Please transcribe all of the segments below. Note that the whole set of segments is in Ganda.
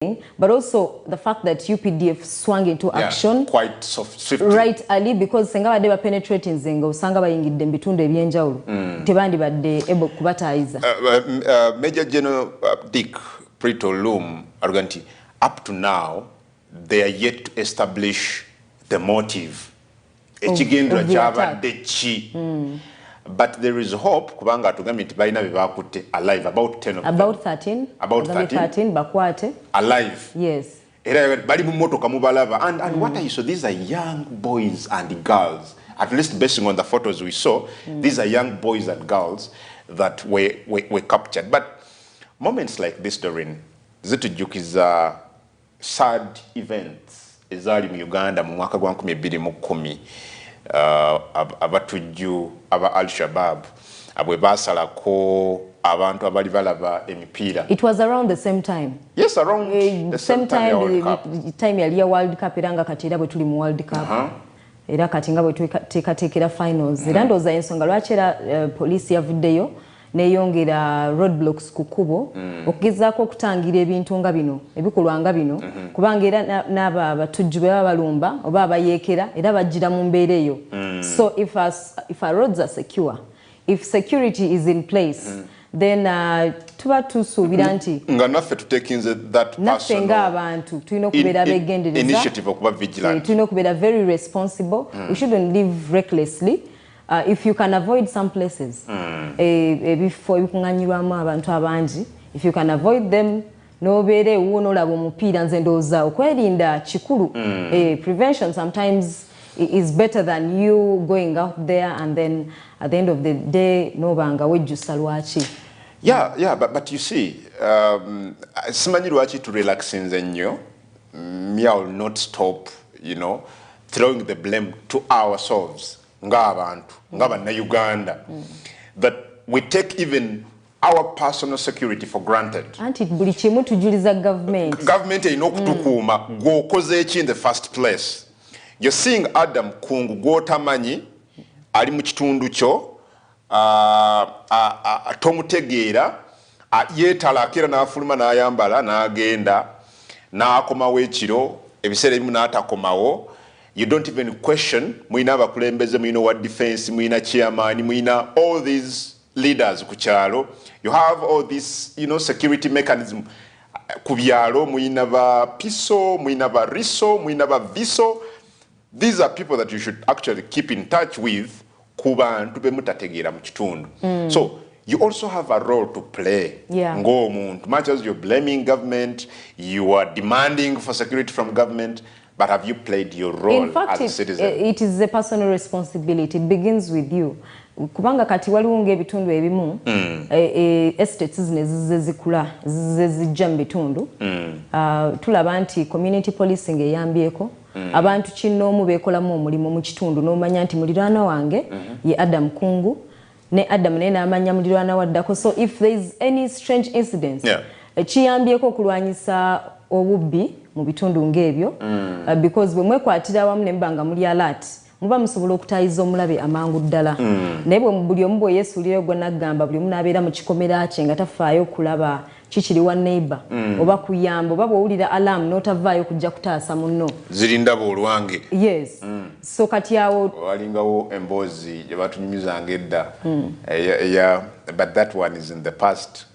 but also the fact that UPDF swung into action quite swiftly right early, because senga badde penetrating zenga usanga bayingidde mu bitundu ebyenjawulo tebandi badde able kubatayiza. Major General Dick Prito Loom Arganti, up to now they are yet to establish the motive ekigendera kyabadde ki. But there is hope kubanga atugambye nti balina bebakutte alive, about 10 of them. About 13 bakwate alive. Yes. Era bali mu motoka mubalaba, and what I saw, these are young boys and girls, at least based on the photos we saw. These are young boys and girls that were captured. But moments like this, Doreen, zitujukiza sad events ezali mu Uganda mu mwaka gwa 2010. Abatujju aba Al-Shabaab abwe basalako abantu abali balaba emipira. It was around the same time. Yes, around the same time. The time ya World Cup eranga kati era bwe tuli mu World Cup. Era kati nga bwe tuteekateekera finals. Era ndowooza ensonga lwaki era poliisi yavuddeyo neyongera roadblocks ku kkubo okugezaako okutangira ebintu nga bino ebikolwa nga bino kubanga era n'abo abatujju bwe baba balumba oba abayeekera era bajjira mu mbeera eyo. So if our roads are secure, if security is in place, then tuba tusuubira nti nga naffe tutekinze that naffe ng'abantu tulina okubeera abeegendereza, tulina okubeera very responsible. We shouldn't live recklessly. If you can avoid some places, before ebikuŋŋanyirwamu abantu abangi, if you can avoid them, nobeere ewuwo n'olaba omupiira, nze ndowooza okwerinda kikulu. Prevention sometimes is better than you going out there and then at the end of the day nobanga wejjusa lwaki. Yeah, but you see, simanyi lwaki tu relaxinze nnyo. Me, I will not stop, throwing the blame to ourselves. Ngaba Uganda, that we take even our personal security for granted. Anti buli kimu tujuliza government. Government erina okutukuuma gwokoze eki in the first place. You're seeing Adam Kungu gwotamanyi ali mu kitundu kyo tomutegeera yeetala akira n'afuluma n'ayambala n'agenda n'akomawo ekiro ebiseera ebimu n'atakomawo. You don't even question. Muina abakulembeze, muina wa defense, muina chairman, muina all these leaders kuchalo. You have all this, security mechanism. Kubyalo, muina ba piso, muina ba riso, muina ba viso. These are people that you should actually keep in touch with. Kuba ntube mutategera mu kitundu. So you also have a role to play. Much as you're blaming government, you are demanding for security from government. But have you played your role as a citizen? It is a personal responsibility. It begins with you. Kubanga kati waliwo ng'ebitundu ebimu estates zino zizekula zizijja mu bitundu tulaba nti community policing eyambyeko abantu kinnoomu beekolamu omulimu mu kitundu n'omanya nti muliraana wange ye Adam Kungu ne Adam naye n'amanya muliraana waddako. So if there is any strange incidents kiyambyeko okulwanyisa obubbi mu bitundu ng'ebyo because bwe mwekwatira awamu ne mbanga muli alert muba musobola okutayiza omulabe amangu ddala. Naye buli omu bwe yeesuulirayo gwe naggamba buli omu n'abeera mu kikomera kye nga tafaayo okulaba kikiri wa neighbor oba kuyamba oba bw'owulira alarm n'otavaayo kujja kutaasa munno zirinda boolwange. Yes. So kati awo walingawo emboozi gye batunyumizanga edda but that one is in the past.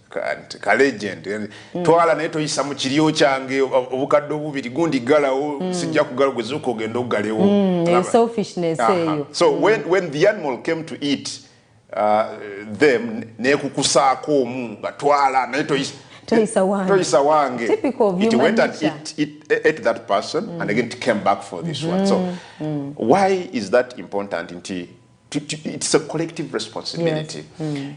Legend twala naye toyisa mu kiryo kyange obukadde obubiri gundi galawo sijja kugala gwezuka ogenda ogalewo. Selfishness eyo. So when the animal came to eat them nekukusaako omu nga twala naye toyisa wange. Typical of it went and ate that person and again it came back for this one. So why is that important? It's a collective responsibility.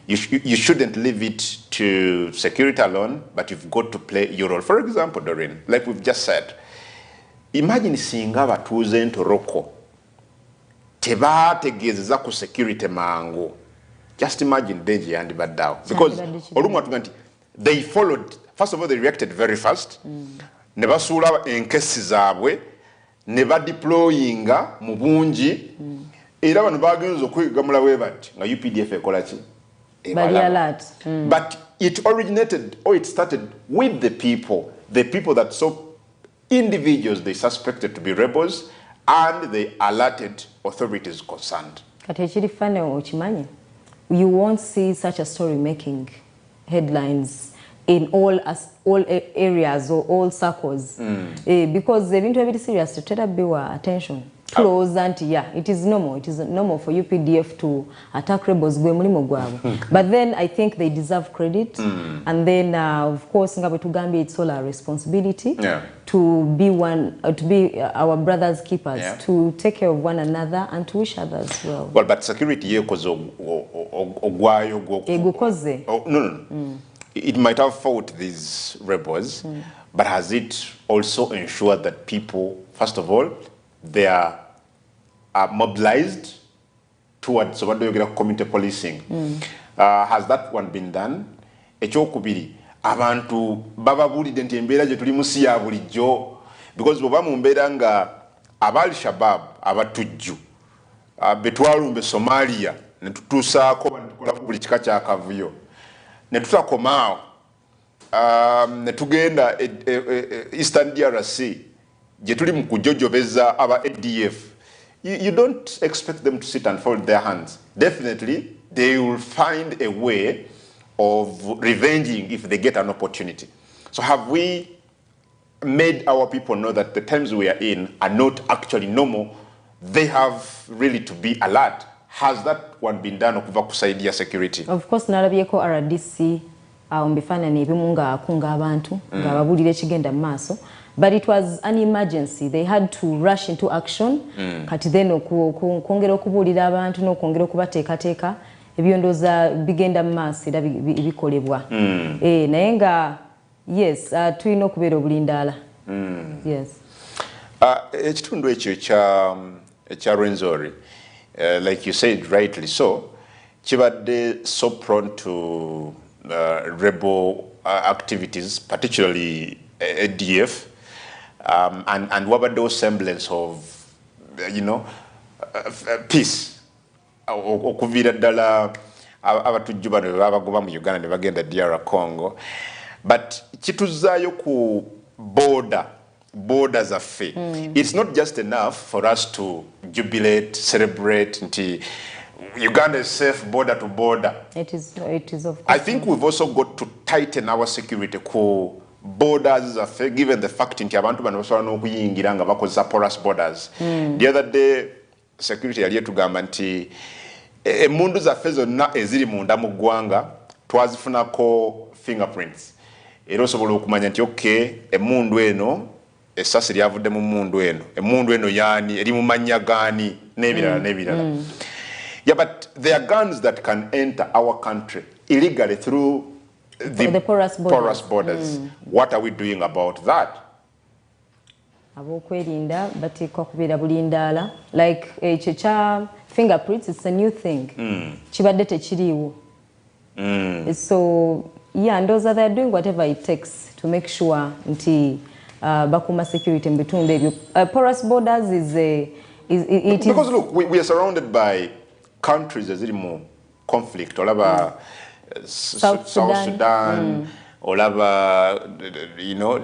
Yes. You shouldn't leave it to security alone, but you've got to play your role. For example, Doreen, like we've just said, imagine singa abatuuze Ntoroko tebategeezeza ku security mangu. Just imagine danger yandibaddawo. Because olumu atuga nti they followed. First of all, they reacted very fast. Ne basuula enkesi zaabwe ne badeployinga mu bungi. Era bano bagenza okwegamula we bati nga UPDF ekola ki? But it originated or it started with the people. the people that saw individuals they suspected to be rebels and they alerted authorities concerned. You won't see such a story making headlines in all areas or all circles because the event very serious to tell our attention close and it is normal for UPDF to attack rebels but then I think they deserve credit and then of course it's all our responsibility to be our brothers keepers to take care of one another and to wish others well. Well, but security it might have fought these rebels, but has it also ensured that people, first of all, they are mobilized towards community policing? Has that one been done? Ekyokubiri, abantu bababulidde nti embeera gye tulimu si ya bulijjo because bw'oba mu mbeera nga Al-Shabaab abatujju betwalumbe Somalia ne tutuusaako netukola buli kika kya kavuyo ne tutakomaawo ne tugenda Eastern DRC gye tuli mu kujojobeza aba ADF. You don't expect them to sit and fold their hands. Definitely, they will find a way of revenging if they get an opportunity. So have we made our people know that the times we are in are not actually normal? They have really to be alert. Has that one been done okuva kusaidia security? Of course, nalabyeko RDC mbifaananyi ebimu nga akunga abantu nga babulira ekigenda mu maaso. But it was an emergency. They had to rush into action. Kati then kwongera okubuulira abantu n'okwongera okubateekateeka ebyondoza bigenda mu maaso era bikolebwa. Naye nga yes, tulina okubeera obulindaala. Yes. Ekitundu ekyo ekya Rwenzori, like you said rightly so, kibadde so prone to rebel activities, particularly ADF. And what about those semblance of, peace? Okuvira ddala abatujju bano babagoba mu Uganda ne bagenda DR Congo. But kituzaayo ku borders affe. It's not just enough for us to jubilate, celebrate, nti Uganda is safe border to border. It is of course. I think we've also got to tighten our security ku borders affe, given the fact nti abantu bano basobola n'okuyingira nga bakozesa porous borders. The other day security yali etugamba nti emundu zaffe zonna eziri munda mu ggwanga twazifunako fingerprints. Era osobola okumanya nti okay, emundu eno essasi lyavudde mu mundu eno, emundu eno yaani eri mu mannya gaani n'ebirala. Yeah, but there are guns that can enter our country illegally through the porous borders. What are we doing about that? Abokwerinda bateekwa kubeera bulindaala. Like ekyo fingerprints, it's a new thing. Kibadde tekiriiwo. So yeah, and those are they're doing whatever it takes to make sure nti bakuma security in between the porous borders because look, we are surrounded by countries as more conflict. Olaba South Sudan, olaba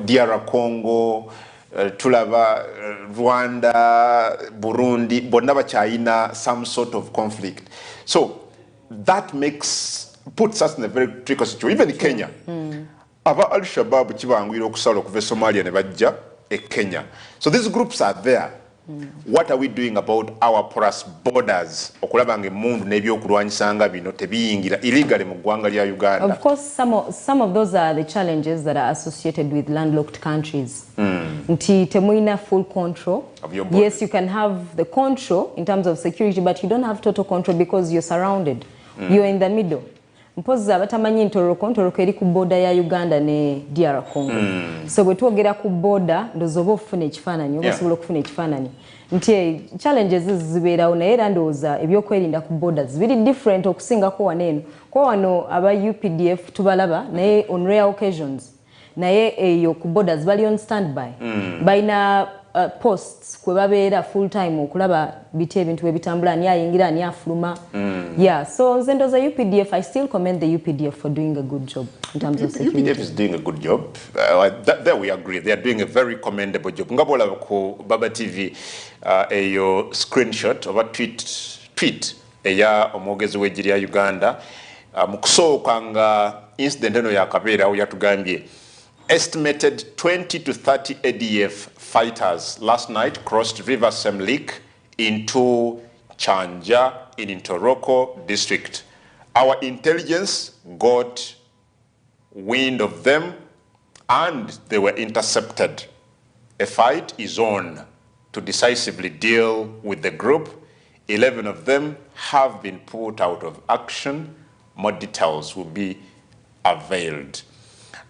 DR Congo, tulaba Rwanda, Burundi, bonna China, some sort of conflict. So that puts us in a very tricky situation. Even in Kenya, aba Al-Shabaab kibangwira okusala okuva Somalia ne bajja Kenya. So these groups are there. What are we doing about our porous borders? Okulaba ng'emmundu n'ebyokulwanyisanga bino tebiyingira illegally mu ggwanga lya Uganda. Of course, some of those are the challenges that are associated with landlocked countries. Nti temuyina full control. Of your borders. Yes, you can have the control in terms of security, but you don't have total control because you're surrounded. You're in the middle. Mpozi abatamanyi ntoloko eri ku border ya Uganda ne DR Congo. So bwe twogera ku border ndozo oba ofuna ekifaananyi oba osobola okufuna ekifaananyi nti challenges zibeerawo naye era ndowooza ebyokwerinda ku borders biri different okusingako waneeno kwa wano aba UPDF tubalaba naye on rare occasions naye eyo ku borders bali on standby. Balina posts kwe babeera full time okulaba biti ebintu ebitambula ani ayingira ani afuluma. Yeah, so nze ndoza UPDF, I still commend the UPDF for doing a good job in terms of security. UPDF is doing a good job. There we agree. They are doing a very commendable job. Ngabola ku Baba TV eyo screenshot of a tweet eya omwogezi w'eggye lya Uganda mu kusooka nga incident eno yakabeera awo yatugambye estimated 20 to 30 ADF fighters last night crossed River Semlik into Chanja in Ntoroko district. Our intelligence got wind of them and they were intercepted. A fight is on to decisively deal with the group. 11 of them have been put out of action. More details will be availed.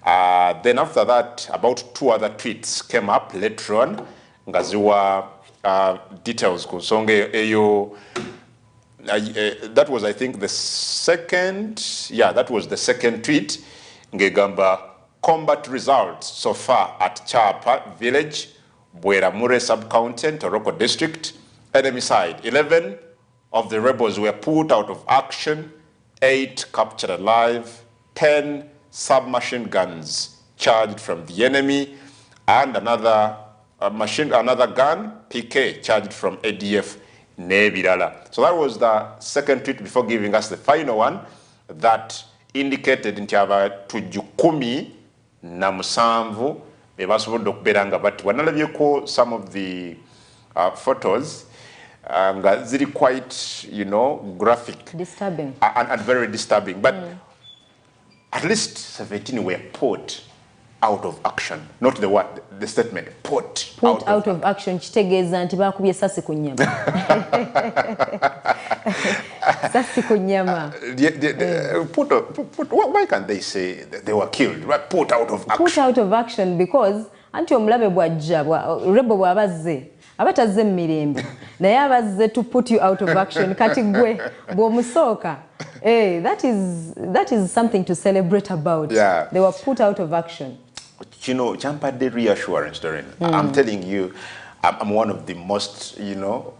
Then after that, about 2 other tweets came up later on. Ngaziwa details kusonge eyo. That was, I think, the second. Yeah, that was the second tweet. Ngegamba combat results so far at Chapa village, Bweramure sub-county, Toroko district. Enemy side, 11 of the rebels were put out of action, 8 captured alive, 10 submachine guns charged from the enemy, and another gun, PK, charged from ADF Nebirala. So that was the second tweet before giving us the final one that indicated nti abantu 17 bebasobodde okubeera but wanalabyeko some of the photos nga ziri quite, you know, graphic, disturbing, and very disturbing, but at least 17 were put out of action, not the statement put out of action. Kitegeeza nti bakubye sasi ku nnyama. Sasi ku nnyama. Why can't they say that they were killed? Right? Put out of action. Put out of action because anti omulabe bwajja rebo bwabazze abatazze mirembe naye abazze to put you out of action kati gwe bw'omusooka. Hey, that is something to celebrate about. Yeah. They were put out of action. You know, Jampade reassurance, Doreen. I'm telling you, I'm one of the most, you know,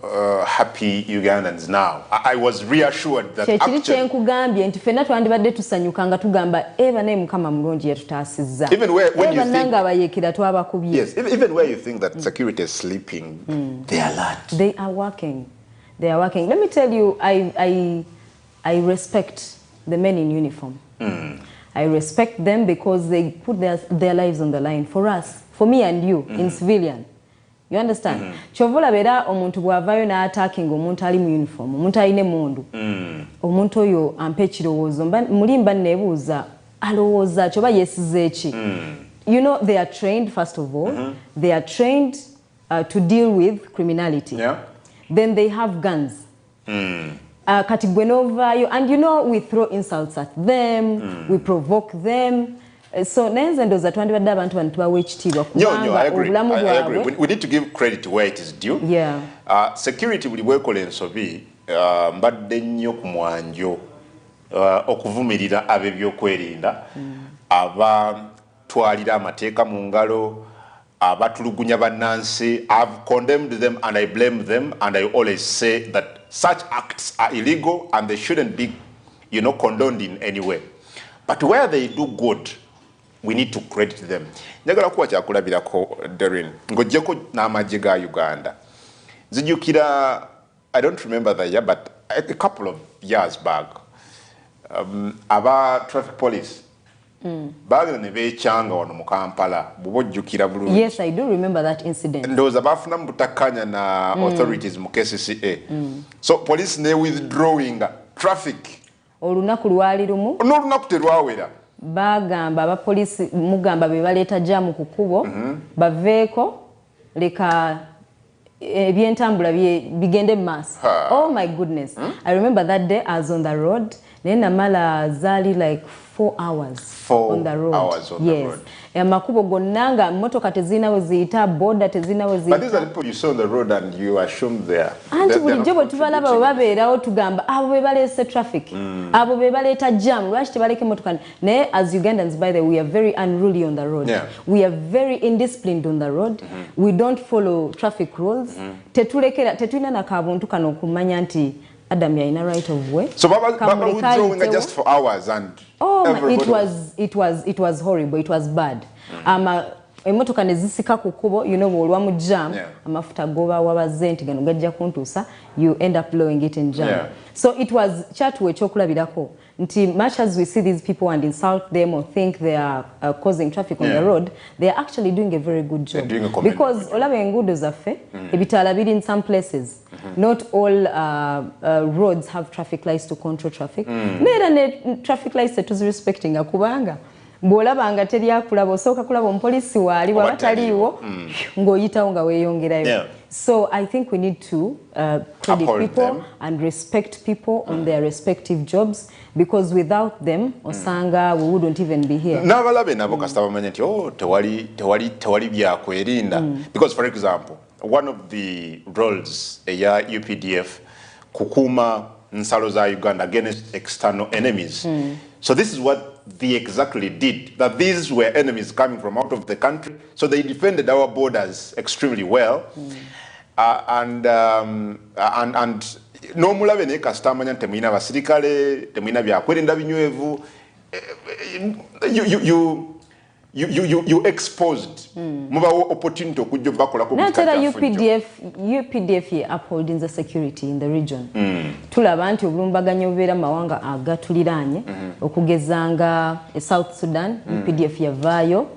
happy Ugandans now. I was reassured that actually, even where you think that security is sleeping, they are alert. They are working. They are working. Let me tell you, I respect the men in uniform. I respect them because they put their lives on the line for us, for me and you, in civilian. You understand? Chovola bera omuntu bwavayo na attacking omuntu ali mu uniform, omuntu aline mundu. Omuntu oyo ampe kirowoozo mulimba nebuuza alowooza choba yesize eki. You know, they are trained, first of all. They are trained to deal with criminality. Yeah. Then they have guns. Kati gwenovayo, and you know, we throw insults at them, we provoke them. So nenze ndoza twandibadde abantu bano tubawa ekitiibwa kubanga obulamu bwabwe. We need to give credit where it is due. Yeah. Security buli bwekola ensobi mbadde nnyo ku mwanjo okuvumirira ab'ebyokwerinda abatwalira amateeka mu ngalo, abatulugunya bannansi. I've condemned them and I blame them, and I always say that such acts are illegal and they shouldn't be, you know, condoned in any way. But where they do good, we need to credit them. Njagala kuwa kyakulabirako, Doreen, ng'oggyeko n'amagye ga Uganda. Zijjukira, I don't remember the year, but a couple of years back, aba traffic police baagenda ne beekyanga wano mu Kampala, bw'oba ojjukira bulungi. Yes, I do remember that incident. Ndowooza baafuna mu butakkanya na authorities mu KCCA. So police ne withdrawing traffic. Olunaku lwali lumu. N'olunaku terwawera. Bagamba abapoliisi mugamba be baleeta jaamu ku kkubo baveeko leka ebyentambula bigende mu maaso. Oh my goodness. I remember that day I was on the road. Naye namala zaali like 4 hours 4 on the road. Hours on the road. Amakubo gonna nga motoka tezina weziyita, boda tezina weziyita. But these are the people you saw on the road and you assume they are. Anti bulijjo bwe tubalaba bwe babeerawo tugamba abo be baleese traffic, abo be baleeta jam, lwaki tebaleka emmotoka. Naye as Ugandans, by the way, we are very unruly on the road. Yeah. We are very indisciplined on the road. We don't follow traffic rules. Tetulina na kabuntu kano okumanya nti Adam yaina right of way. So Baba withdrawing just for hours and it was horrible. It was bad. Emotoka nezisika ku kubo, you know, olwa mu jam, amafuta goba wabaze nti gano gajja kuntuusa, you end up blowing it in jam. Yeah. So it was chatwe ekyokulabirako nti much as we see these people and insult them or think they are causing traffic on the road, they are actually doing a very good job. Because olaba enguudo zaffe ebitaala biri in some places. Not all roads have traffic lights to control traffic. Neera ne traffic lights tetuzirespecting kubanga bwolabanga teri akulaba osooka kulaba omupoliisi waali bwaba taliiwo ng'oyitawo nga weeyongerayo. So I think we need to credit people and respect people on their respective jobs, because without them osanga we wouldn't even be here. N'abalabe nabo kasita bamanya nti tewali byakwerinda. Because for example, one of the roles ya UPDF kukuuma nsalo za Uganda against external enemies. So this is what they exactly did, that these were enemies coming from out of the country, so they defended our borders extremely well. And n'omulabe naye kasita amanya nti temulina basirikale, temulina byakwerinda binywevu, you exposed mubawo opportunity okujja bakola ku natera UPDF ye upholding the security in the region. Tulaba nti obulumbaganyo obubeera mawanga agatuliraanye okugezanga South Sudan, UPDF yavaayo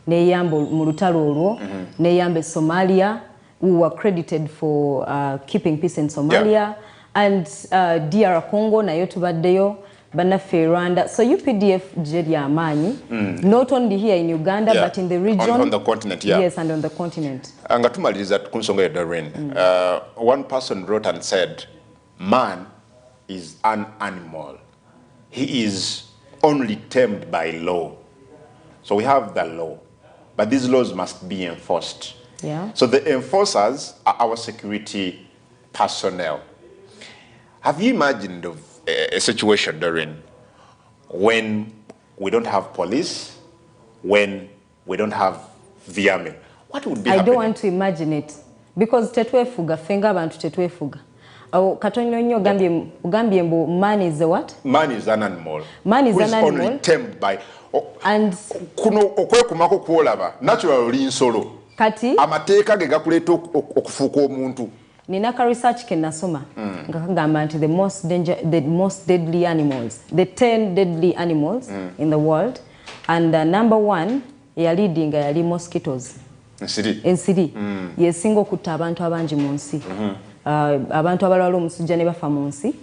neyamba mu lutalo olwo, neyamba Somalia, we were credited for keeping peace in Somalia, and DR Congo nayo tubaddeyo, bannaffe Rwanda. So UPDF jeri amaanyi, not only here in Uganda but in the region, on the continent. Yes, and on the continent. Nga tumaliriza ku nsonga ya Doreen, one person wrote and said, man is an animal. He is only tamed by law. So we have the law, but these laws must be enforced. Yeah. So the enforcers are our security personnel. Have you imagined of a situation, Doreen, when we don't have police, when we don't have the army? What would be happening? I don't want to imagine it, because tetwefuga fenga abantu tetwefuga. Katonyo nnyo ugambye mbu man is a what? Man is an animal. Man is an animal. Only tamed by and kuno okwekumako kwolaba natural oli nsolo. Kati amateeka ge gakuleeta okufuuka omuntu. Ninaka research ke nasoma nga kagamba nti the most deadly animals, the 10 deadly animals in the world, and number 1 ya leading yali mosquitoes. Ensiri yesinga okutta abantu abangi mu nsi. Abantu abalwala omusujja ne bafa mu nsi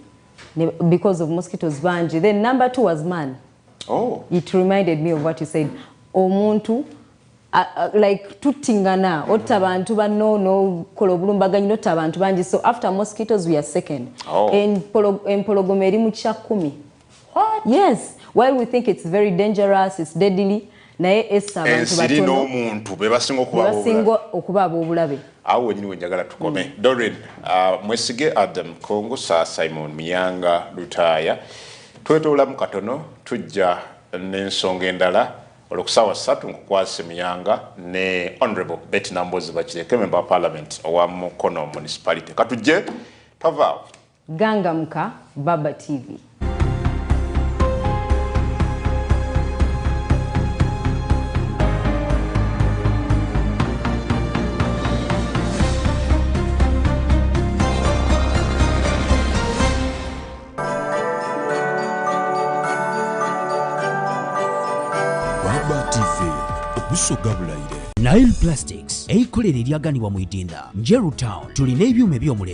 because of mosquitoes bangi. Then number 2 was man. Oh, it reminded me of what you said. Omuntu like tutingana otta abantu bano kola obulumbaganyi notta abantu bangi. So after mosquitoes we are second. Empologoma eri mu kya 10. What? Yes, while we think it's very dangerous, it's deadly, naye essa abantu batono n'omuntu bebasinga okuba ab'obulabe. Awo wenyini wenjagala tukome. Doreen, Mwesige Adam Kongusa, Simon Miyanga Lutaya, twetolamu katono tujja n'ensonga endala olukusawa 3 nkukwase Miyanga ne Honorable Betty Nambozi Bakireke, member of Parliament owa Mukono Municipality. Katujje tavaawo. Gangamuka Baba TV. Nile Plastics eikolera eryaganibwa mu Idinda, Njeru Town, tulina ebyuma eby'omulembe